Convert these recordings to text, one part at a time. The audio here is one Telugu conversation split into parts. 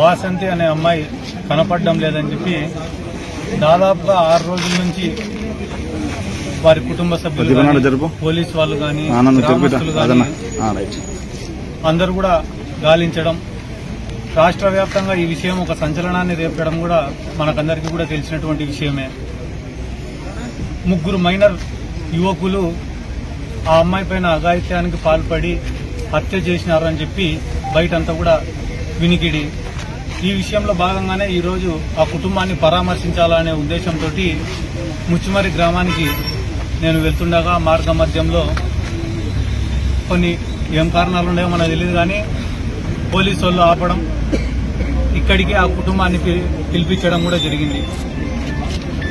వాసంతి అనే అమ్మాయి కనపడడం లేదని చెప్పి దాదాపుగా 6 రోజుల నుంచి వారి కుటుంబ సభ్యులు, పోలీసు వాళ్ళు కానీ, గ్రామస్తులు కానీ అందరూ కూడా గాలించడం, రాష్ట్ర వ్యాప్తంగా ఈ విషయం ఒక సంచలనాన్ని రేపడం కూడా మనకందరికీ కూడా తెలిసినటువంటి విషయమే. 3 మైనర్ యువకులు ఆ అమ్మాయి పైన అఘాయిత్యానికి పాల్పడి హత్య చేసినారని చెప్పి బయటంతా కూడా వినికిడి. ఈ విషయంలో భాగంగానే ఈరోజు ఆ కుటుంబాన్ని పరామర్శించాలనే ఉద్దేశంతో ముచ్చిమరి గ్రామానికి నేను వెళ్తుండగా మార్గ మధ్యంలో కొన్ని ఏం కారణాలు ఉన్నాయో మనకు తెలియదు కానీ పోలీసు వాళ్ళు ఆపడం, ఇక్కడికి ఆ కుటుంబాన్ని పిలిపించడం కూడా జరిగింది.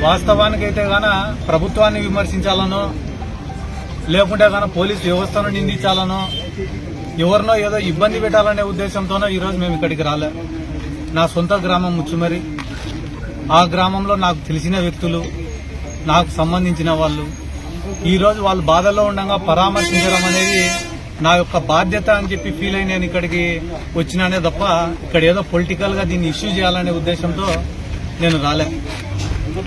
వాస్తవానికైతే గాన ప్రభుత్వాన్ని విమర్శించాలనో లేకుంటే గాన పోలీసు వ్యవస్థను నిందించాలనో ఎవరినో ఏదో ఇబ్బంది పెట్టాలనే ఉద్దేశంతోనో ఈరోజు మేము ఇక్కడికి రాలే. నా సొంత గ్రామం ముచ్చిమరి. ఆ గ్రామంలో నాకు తెలిసిన వ్యక్తులు, నాకు సంబంధించిన వాళ్ళు ఈరోజు వాళ్ళు బాధల్లో ఉండగా పరామర్శించడం అనేది నా యొక్క బాధ్యత అని చెప్పి ఫీల్ అయి నేను ఇక్కడికి వచ్చినానే తప్ప ఇక్కడ ఏదో పొలిటికల్ గా దీన్ని ఇష్యూ చేయాలనే ఉద్దేశంతో నేను రాలే.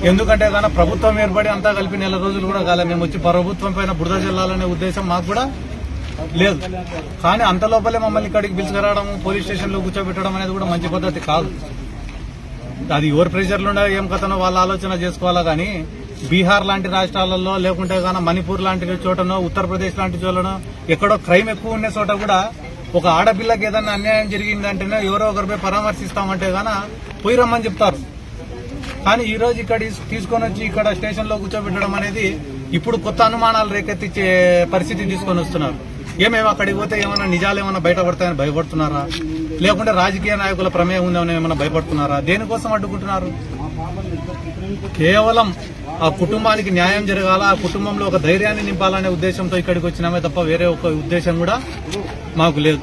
ఎందుకంటే కానీ ప్రభుత్వం ఏర్పడి అంతా కలిపి 4 రోజులు కూడా కాలే. మేము వచ్చి ప్రభుత్వం పైన బురద జల్లాలనే ఉద్దేశం మాకు కూడా లేదు. కానీ అంత లోపలే మమ్మల్ని ఇక్కడికి పిలుచుకురావడం, పోలీస్ స్టేషన్లో కూర్చోబెట్టడం అనేది కూడా మంచి పద్ధతి కాదు. అది ఎవరు ప్రెషర్లు ఉండే ఏం కథనో వాళ్ళ ఆలోచన చేసుకోవాలా. కానీ బీహార్ లాంటి రాష్ట్రాలలో లేకుంటే గాన మణిపూర్ లాంటి చోటనో, ఉత్తరప్రదేశ్ లాంటి చోటనో ఎక్కడో క్రైమ్ ఎక్కువ ఉన్న చోట కూడా ఒక ఆడపిల్లకి ఏదన్నా అన్యాయం జరిగిందంటేనే ఎవరో ఒకరిపై పరామర్శిస్తామంటే గాన పోయి రమ్మని చెప్తారు. కానీ ఈ రోజు ఇక్కడ తీసుకొని వచ్చి ఇక్కడ స్టేషన్ లో కూర్చోబెట్టడం అనేది ఇప్పుడు కొత్త అనుమానాలు రేకెత్తించే పరిస్థితి తీసుకొని వస్తున్నారు. ఏమేమి అక్కడికి పోతే ఏమైనా నిజాలు ఏమైనా బయటపడతాయని భయపడుతున్నారా, లేకుంటే రాజకీయ నాయకుల ప్రమేయం ఉందేమని ఏమైనా భయపడుతున్నారా? దేనికోసం అడ్డుకుంటున్నారు? కేవలం ఆ కుటుంబానికి న్యాయం జరగాల, ఆ కుటుంబంలో ఒక ధైర్యాన్ని నింపాలనే ఉద్దేశంతో ఇక్కడికి వచ్చినామే తప్ప వేరే ఒక ఉద్దేశం కూడా మాకు లేదు.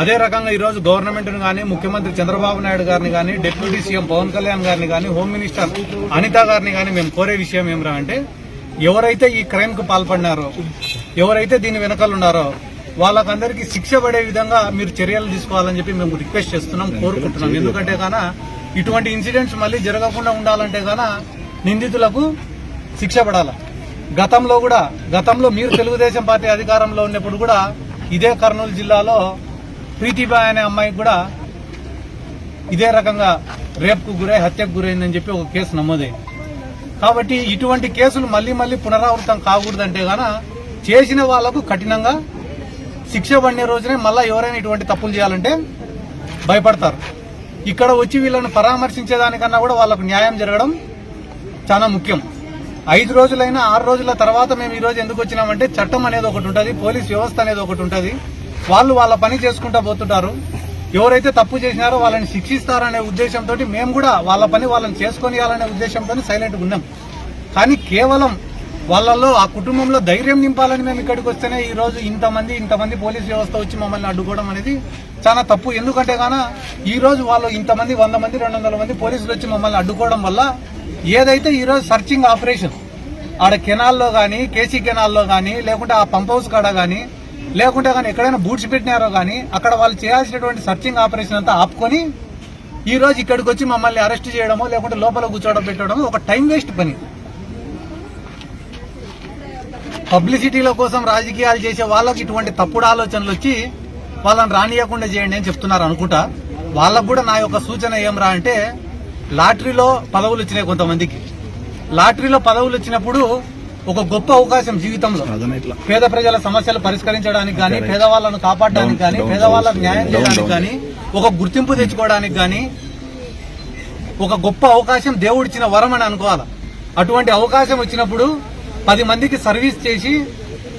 అదే రకంగా ఈరోజు గవర్నమెంట్ ను కానీ, ముఖ్యమంత్రి చంద్రబాబు నాయుడు గారిని కానీ, డిప్యూటీ సీఎం పవన్ కళ్యాణ్ గారిని కానీ, హోమ్ మినిస్టర్ అనిత గారిని కానీ మేము కోరే విషయం ఏమిరా అంటే, ఎవరైతే ఈ క్రైమ్ కు పాల్పడినారో, ఎవరైతే దీని వెనకాలన్నారో వాళ్ళకందరికీ శిక్ష పడే విధంగా మీరు చర్యలు తీసుకోవాలని చెప్పి మేము రిక్వెస్ట్ చేస్తున్నాం, కోరుకుంటున్నాం. ఎందుకంటే గాన ఇటువంటి ఇన్సిడెంట్స్ మళ్లీ జరగకుండా ఉండాలంటే గాన నిందితులకు శిక్ష పడాల. గతంలో మీరు తెలుగుదేశం పార్టీ అధికారంలో ఉన్నప్పుడు కూడా ఇదే కర్నూలు జిల్లాలో ప్రీతిబాయ్ అనే అమ్మాయికి కూడా ఇదే రకంగా రేప్కు గురై హత్యకు గురైందని చెప్పి ఒక కేసు నమోదైంది. కాబట్టి ఇటువంటి కేసులు మళ్లీ పునరావృతం కాకూడదంటే గాన చేసిన వాళ్లకు కఠినంగా శిక్ష పడిన రోజునే మళ్ళా ఎవరైనా ఇటువంటి తప్పులు చేయాలంటే భయపడతారు. ఇక్కడ వచ్చి వీళ్ళని పరామర్శించేదానికన్నా కూడా వాళ్ళకు న్యాయం జరగడం చాలా ముఖ్యం. 5 రోజులైనా 6 రోజుల తర్వాత మేము ఈ రోజు ఎందుకు వచ్చినామంటే చట్టం అనేది ఒకటి ఉంటుంది, పోలీస్ వ్యవస్థ అనేది ఒకటి ఉంటుంది. వాళ్ళు వాళ్ళ పని చేసుకుంటా పోతుంటారు. ఎవరైతే తప్పు చేసినారో వాళ్ళని శిక్షిస్తారనే ఉద్దేశంతో మేము కూడా వాళ్ళ పని వాళ్ళని చేసుకొనియాలనే ఉద్దేశంతో సైలెంట్గా ఉన్నాం. కానీ కేవలం వాళ్ళల్లో ఆ కుటుంబంలో ధైర్యం నింపాలని మేము ఇక్కడికి వస్తేనే ఈ రోజు ఇంతమంది పోలీస్ వ్యవస్థ వచ్చి మమ్మల్ని అడ్డుకోవడం అనేది చాలా తప్పు. ఎందుకంటే గాన ఈ రోజు వాళ్ళు ఇంతమంది 100 మంది 200 మంది పోలీసులు వచ్చి మమ్మల్ని అడ్డుకోవడం వల్ల ఏదైతే ఈ రోజు సర్చింగ్ ఆపరేషన్ ఆడ కెనాల్లో కానీ, కేసీ కెనాల్లో కానీ, లేకుంటే ఆ పంప్ హౌస్ కాడ కానీ, లేకుంటే కానీ ఎక్కడైనా బూట్స్ పెట్టినారో కానీ అక్కడ వాళ్ళు చేయాల్సినటువంటి సర్చింగ్ ఆపరేషన్ అంతా ఆపుకొని ఈ రోజు ఇక్కడికి వచ్చి మమ్మల్ని అరెస్ట్ చేయడమో లేకుంటే లోపల కూర్చోవడం పెట్టడమో ఒక టైం వేస్ట్ పని. పబ్లిసిటీల కోసం రాజకీయాలు చేసే వాళ్ళకి ఇటువంటి తప్పుడు ఆలోచనలు వచ్చి వాళ్ళని రానియకుండా చేయండి అని చెప్తున్నారు అనుకుంటా. వాళ్ళకు కూడా నా యొక్క సూచన ఏమరా అంటే, లాటరీలో పదవులు వచ్చినాయి కొంతమందికి. లాటరీలో పదవులు వచ్చినప్పుడు ఒక గొప్ప అవకాశం జీవితంలో పేద ప్రజల సమస్యలు పరిష్కరించడానికి కానీ, పేదవాళ్లను కాపాడడానికి కానీ, పేదవాళ్లకు న్యాయం చేయడానికి కానీ, ఒక గుర్తింపు తెచ్చుకోవడానికి కానీ ఒక గొప్ప అవకాశం దేవుడిచ్చిన వరం అని అనుకోవాలి. అటువంటి అవకాశం వచ్చినప్పుడు 10 మందికి సర్వీస్ చేసి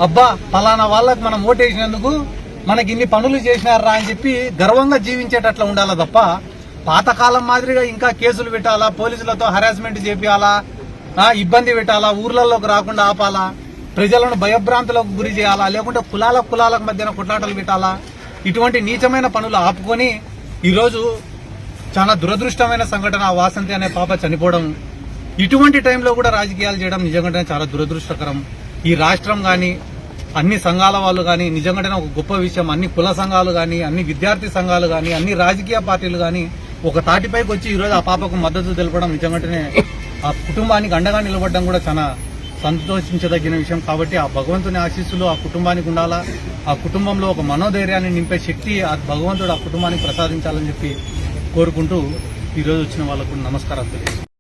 అబ్బా ఫలానా వాళ్ళకి మనం ఓటేసినందుకు మనకి ఇన్ని పనులు చేసినారా అని చెప్పి గర్వంగా జీవించేటట్లు ఉండాలా తప్ప పాతకాలం మాదిరిగా ఇంకా కేసులు పెట్టాలా, పోలీసులతో హరాస్మెంట్ చేపియాలా, ఇబ్బంది పెట్టాలా, ఊర్లలోకి రాకుండా ఆపాలా, ప్రజలను భయభ్రాంతులకు గురి చేయాలా, లేకుంటే కులాలకు మధ్యన కొట్లాటలు పెట్టాలా, ఇటువంటి నీచమైన పనులు ఆపుకొని ఈరోజు చాలా దురదృష్టమైన సంఘటన వాసంతి అనే పాప చనిపోవడం. ఇటువంటి టైంలో కూడా రాజకీయాలు చేయడం నిజంగానే చాలా దురదృష్టకరం. ఈ రాష్ట్రం కానీ అన్ని సంఘాల వాళ్ళు కానీ నిజంగానే ఒక గొప్ప విషయం. అన్ని కుల సంఘాలు కానీ, అన్ని విద్యార్థి సంఘాలు కానీ, అన్ని రాజకీయ పార్టీలు కానీ ఒక తాటిపైకి వచ్చి ఈరోజు ఆ పాపకు మద్దతు తెలపడం నిజంగానే ఆ కుటుంబానికి అండగా నిలబడడం కూడా చాలా సంతోషించదగిన విషయం. కాబట్టి ఆ భగవంతుని ఆశీస్సులు ఆ కుటుంబానికి ఉండాలా. ఆ కుటుంబంలో ఒక మనోధైర్యాన్ని నింపే శక్తి ఆ భగవంతుడు ఆ కుటుంబానికి ప్రసాదించాలని చెప్పి కోరుకుంటూ ఈరోజు వచ్చిన వాళ్ళకు నమస్కారాలు తెలియజేస్తున్నాను.